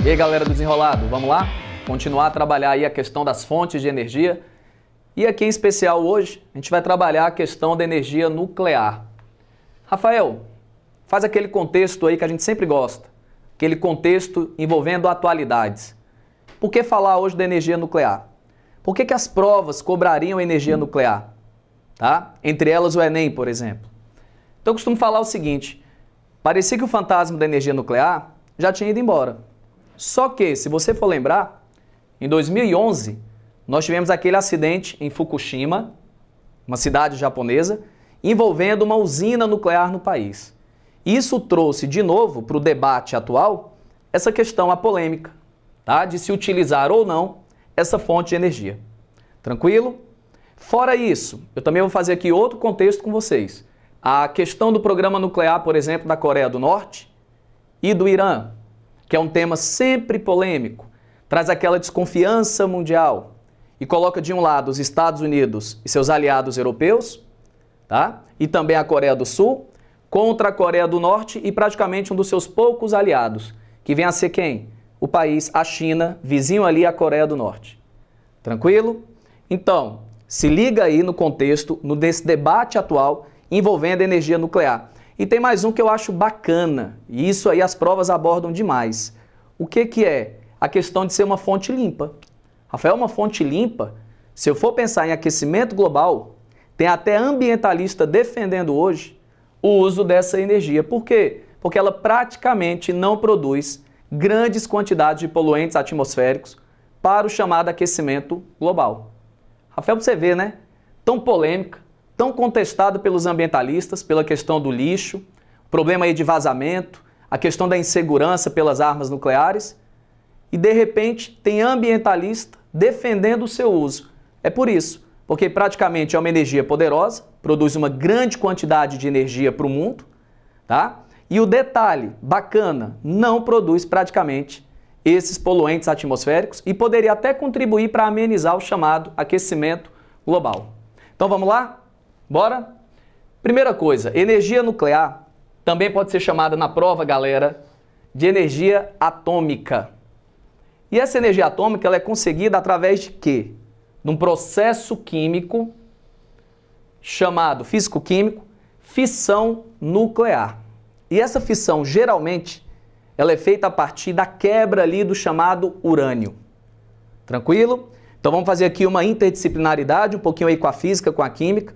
E aí, galera do Desenrolado, vamos lá? Continuar a trabalhar aí a questão das fontes de energia. E aqui em especial hoje, a gente vai trabalhar a questão da energia nuclear. Rafael, faz aquele contexto aí que a gente sempre gosta, aquele contexto envolvendo atualidades. Por que falar hoje da energia nuclear? Por que as provas cobrariam energia nuclear? Tá? Entre elas o Enem, por exemplo. Então eu costumo falar o seguinte, parecia que o fantasma da energia nuclear já tinha ido embora. Só que, se você for lembrar, em 2011, nós tivemos aquele acidente em Fukushima, uma cidade japonesa, envolvendo uma usina nuclear no país. Isso trouxe de novo para o debate atual essa questão, a polêmica, tá? De se utilizar ou não essa fonte de energia. Tranquilo? Fora isso, eu também vou fazer aqui outro contexto com vocês. A questão do programa nuclear, por exemplo, da Coreia do Norte e do Irã, que é um tema sempre polêmico, traz aquela desconfiança mundial e coloca de um lado os Estados Unidos e seus aliados europeus, tá? E também a Coreia do Sul, contra a Coreia do Norte e praticamente um dos seus poucos aliados, que vem a ser quem? O país, a China, vizinho ali à Coreia do Norte. Tranquilo? Então, se liga aí no contexto, desse debate atual envolvendo a energia nuclear. E tem mais um que eu acho bacana, e isso aí as provas abordam demais. O que é? A questão de ser uma fonte limpa. Rafael, uma fonte limpa, se eu for pensar em aquecimento global, tem até ambientalista defendendo hoje o uso dessa energia. Por quê? Porque ela praticamente não produz grandes quantidades de poluentes atmosféricos para o chamado aquecimento global. Rafael, pra você ver, né? Tão polêmica, tão contestado pelos ambientalistas, pela questão do lixo, problema aí de vazamento, a questão da insegurança pelas armas nucleares, e de repente tem ambientalista defendendo o seu uso. É por isso, porque praticamente é uma energia poderosa, produz uma grande quantidade de energia para o mundo, tá? E o detalhe, bacana, não produz praticamente esses poluentes atmosféricos e poderia até contribuir para amenizar o chamado aquecimento global. Então vamos lá? Bora? Primeira coisa, energia nuclear também pode ser chamada na prova, galera, de energia atômica. E essa energia atômica ela é conseguida através de quê? De um processo químico chamado, físico-químico, fissão nuclear. E essa fissão, geralmente, ela é feita a partir da quebra ali do chamado urânio. Tranquilo? Então vamos fazer aqui uma interdisciplinaridade, um pouquinho aí com a física, com a química.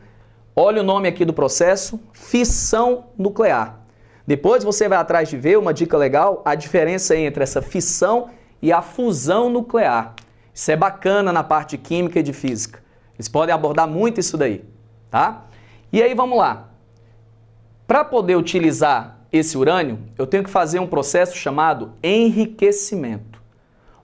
Olha o nome aqui do processo, fissão nuclear. Depois você vai atrás de ver, uma dica legal, a diferença entre essa fissão e a fusão nuclear. Isso é bacana na parte de química e de física. Eles podem abordar muito isso daí, tá? E aí vamos lá. Para poder utilizar esse urânio, eu tenho que fazer um processo chamado enriquecimento.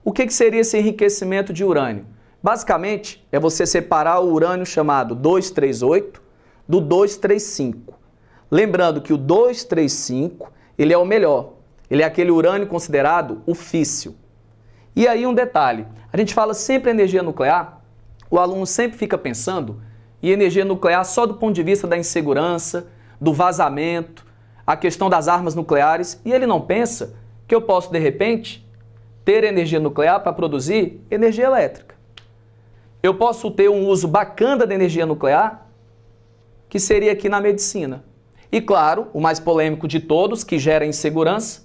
O que seria esse enriquecimento de urânio? Basicamente, é você separar o urânio chamado 238 do 235. Lembrando que o 235, ele é o melhor. Ele é aquele urânio considerado o físsil. E aí um detalhe, a gente fala sempre energia nuclear, o aluno sempre fica pensando em energia nuclear só do ponto de vista da insegurança, do vazamento, a questão das armas nucleares, e ele não pensa que eu posso, de repente, ter energia nuclear para produzir energia elétrica. Eu posso ter um uso bacana da energia nuclear, que seria aqui na medicina. E claro, o mais polêmico de todos, que gera insegurança,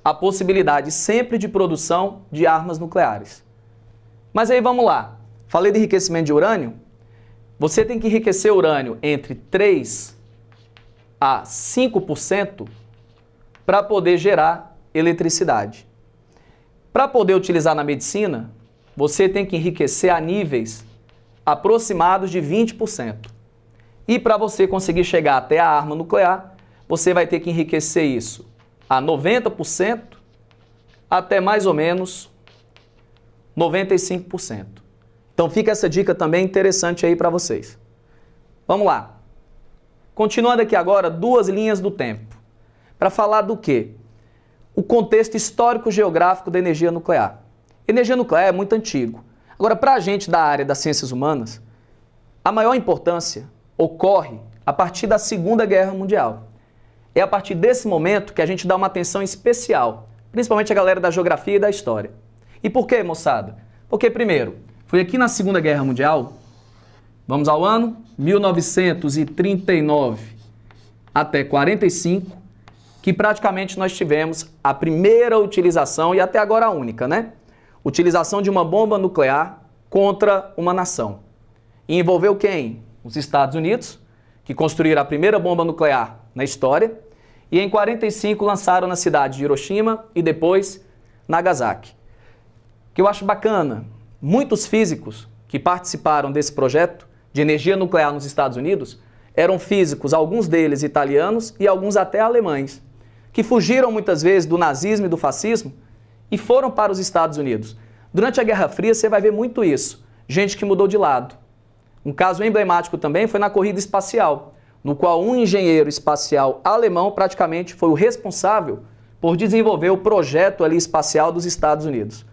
a possibilidade sempre de produção de armas nucleares. Mas aí vamos lá. Falei de enriquecimento de urânio. Você tem que enriquecer urânio entre 3 a 5% para poder gerar eletricidade. Para poder utilizar na medicina, você tem que enriquecer a níveis aproximados de 20%. E para você conseguir chegar até a arma nuclear, você vai ter que enriquecer isso a 90% até mais ou menos 95%. Então fica essa dica também interessante aí para vocês. Vamos lá. Continuando aqui agora, 2 linhas do tempo. Para falar do quê? O contexto histórico-geográfico da energia nuclear. Energia nuclear é muito antigo. Agora, para a gente da área das ciências humanas, a maior importância ocorre a partir da Segunda Guerra Mundial. É a partir desse momento que a gente dá uma atenção especial principalmente a galera da geografia e da história. E por quê, moçada? Porque, primeiro, foi aqui na Segunda Guerra Mundial, vamos ao ano 1939 até 45, que praticamente nós tivemos a primeira utilização, e até agora a única, né? Utilização de uma bomba nuclear contra uma nação. E envolveu quem? Os Estados Unidos, que construíram a primeira bomba nuclear na história, e em 45 lançaram na cidade de Hiroshima e depois Nagasaki. O que eu acho bacana, muitos físicos que participaram desse projeto de energia nuclear nos Estados Unidos eram físicos, alguns deles italianos e alguns até alemães, que fugiram muitas vezes do nazismo e do fascismo e foram para os Estados Unidos. Durante a Guerra Fria você vai ver muito isso, gente que mudou de lado. Um caso emblemático também foi na corrida espacial, no qual um engenheiro espacial alemão praticamente foi o responsável por desenvolver o projeto ali espacial dos Estados Unidos.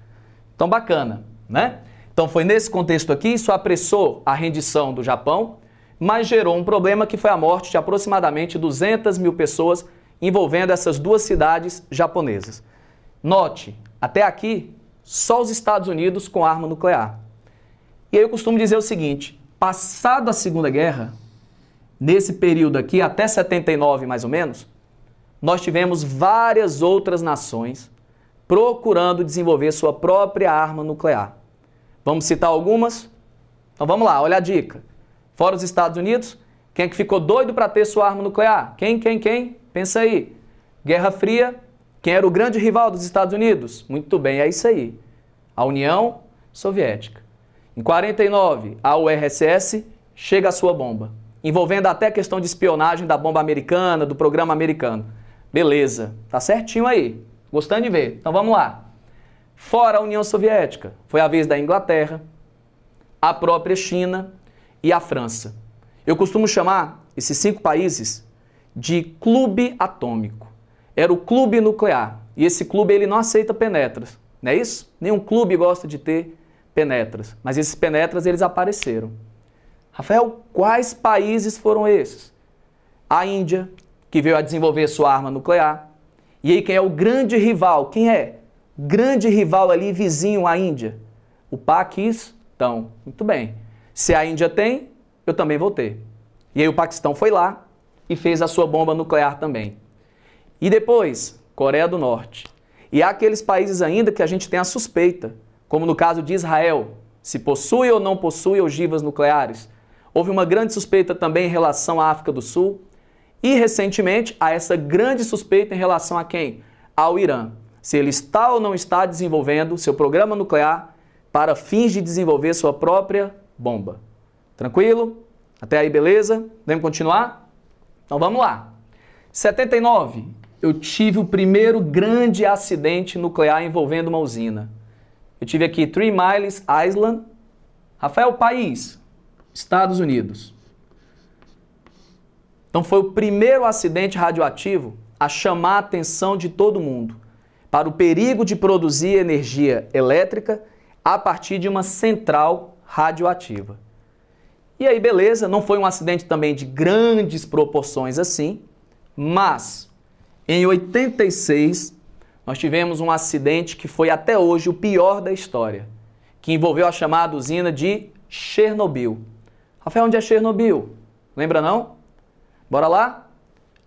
Então bacana, né? Então foi nesse contexto aqui, isso apressou a rendição do Japão, mas gerou um problema que foi a morte de aproximadamente 200 mil pessoas envolvendo essas duas cidades japonesas. Note, até aqui, só os Estados Unidos com arma nuclear. E aí eu costumo dizer o seguinte, passado a Segunda Guerra, nesse período aqui, até 79 mais ou menos, nós tivemos várias outras nações procurando desenvolver sua própria arma nuclear. Vamos citar algumas? Então vamos lá, olha a dica. Fora os Estados Unidos, quem é que ficou doido para ter sua arma nuclear? Quem? Pensa aí. Guerra Fria, quem era o grande rival dos Estados Unidos? Muito bem, é isso aí. A União Soviética. Em 49, a URSS chega a sua bomba, envolvendo até a questão de espionagem da bomba americana, do programa americano. Beleza, tá certinho aí. Gostando de ver. Então vamos lá. Fora a União Soviética, foi a vez da Inglaterra, a própria China e a França. Eu costumo chamar esses 5 países de clube atômico. Era o clube nuclear. E esse clube ele não aceita penetras, não é isso? Nenhum clube gosta de ter penetras. Mas esses penetras eles apareceram. Rafael, quais países foram esses? A Índia, que veio a desenvolver sua arma nuclear. E aí quem é o grande rival? Quem é? Grande rival ali, vizinho à Índia? O Paquistão. Muito bem. Se a Índia tem, eu também vou ter. E aí o Paquistão foi lá e fez a sua bomba nuclear também. E depois, Coreia do Norte. E há aqueles países ainda que a gente tem a suspeita, como no caso de Israel, se possui ou não possui ogivas nucleares. Houve uma grande suspeita também em relação à África do Sul. E, recentemente, há essa grande suspeita em relação a quem? Ao Irã. Se ele está ou não está desenvolvendo seu programa nuclear para fins de desenvolver sua própria bomba. Tranquilo? Até aí, beleza? Podemos continuar? Então vamos lá. 79, eu tive o primeiro grande acidente nuclear envolvendo uma usina. Eu tive aqui Three Miles Island. Rafael, país? Estados Unidos. Então foi o primeiro acidente radioativo a chamar a atenção de todo mundo para o perigo de produzir energia elétrica a partir de uma central radioativa. E aí, beleza, não foi um acidente também de grandes proporções assim, mas em 86 nós tivemos um acidente que foi até hoje o pior da história, que envolveu a chamada usina de Chernobyl. Rafael, onde é Chernobyl? Lembra não? Bora lá?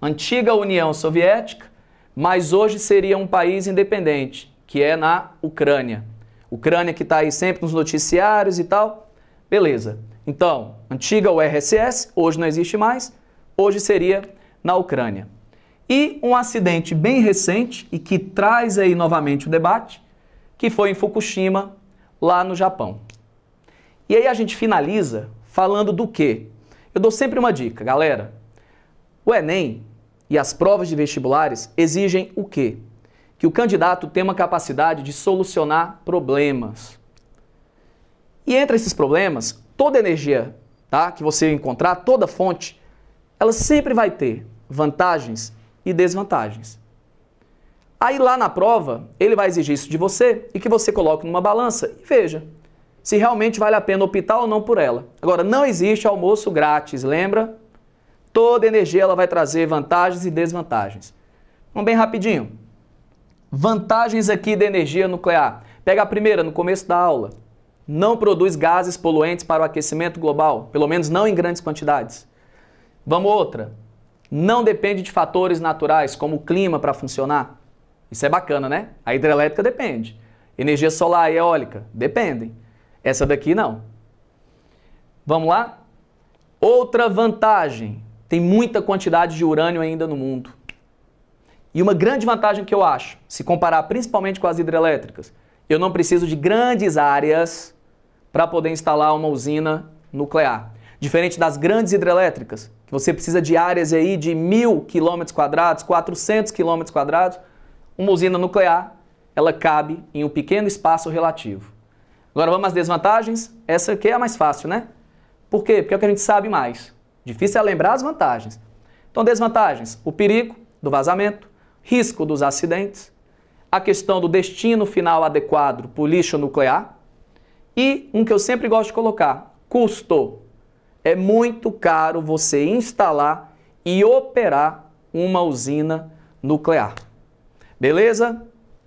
Antiga União Soviética, mas hoje seria um país independente, que é na Ucrânia. Ucrânia que está aí sempre nos noticiários e tal. Beleza. Então, antiga URSS, hoje não existe mais, hoje seria na Ucrânia. E um acidente bem recente e que traz aí novamente o debate, que foi em Fukushima, lá no Japão. E aí a gente finaliza falando do quê? Eu dou sempre uma dica, galera. O Enem e as provas de vestibulares exigem o quê? Que o candidato tenha uma capacidade de solucionar problemas. E entre esses problemas, toda energia, tá, que você encontrar, toda fonte, ela sempre vai ter vantagens e desvantagens. Aí lá na prova, ele vai exigir isso de você e que você coloque numa balança e veja se realmente vale a pena optar ou não por ela. Agora, não existe almoço grátis, lembra? Toda energia ela vai trazer vantagens e desvantagens. Vamos bem rapidinho. vantagens aqui da energia nuclear. Pega a primeira, no começo da aula. Não produz gases poluentes para o aquecimento global, pelo menos não em grandes quantidades. Vamos outra. Não depende de fatores naturais, como o clima, para funcionar. Isso é bacana, né? A hidrelétrica depende. Energia solar e eólica dependem. Essa daqui não. Vamos lá? Outra vantagem. Tem muita quantidade de urânio ainda no mundo. E uma grande vantagem que eu acho, se comparar principalmente com as hidrelétricas, eu não preciso de grandes áreas para poder instalar uma usina nuclear. Diferente das grandes hidrelétricas, que você precisa de áreas aí de 1.000 km², 400 km², uma usina nuclear, ela cabe em um pequeno espaço relativo. Agora vamos às desvantagens? Essa aqui é a mais fácil, né? Por quê? Porque é o que a gente sabe mais. Difícil é lembrar as vantagens. Então, desvantagens: o perigo do vazamento, risco dos acidentes, a questão do destino final adequado para o lixo nuclear e um que eu sempre gosto de colocar, custo. É muito caro você instalar e operar uma usina nuclear. Beleza?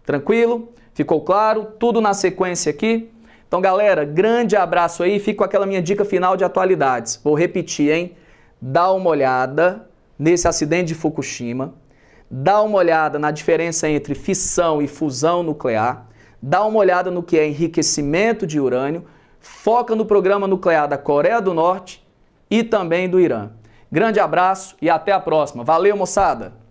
Tranquilo? Ficou claro? Tudo na sequência aqui? Então, galera, grande abraço aí. Fico com aquela minha dica final de atualidades. Vou repetir, hein? Dá uma olhada nesse acidente de Fukushima. Dá uma olhada na diferença entre fissão e fusão nuclear. Dá uma olhada no que é enriquecimento de urânio. Foca no programa nuclear da Coreia do Norte e também do Irã. Grande abraço e até a próxima. Valeu, moçada!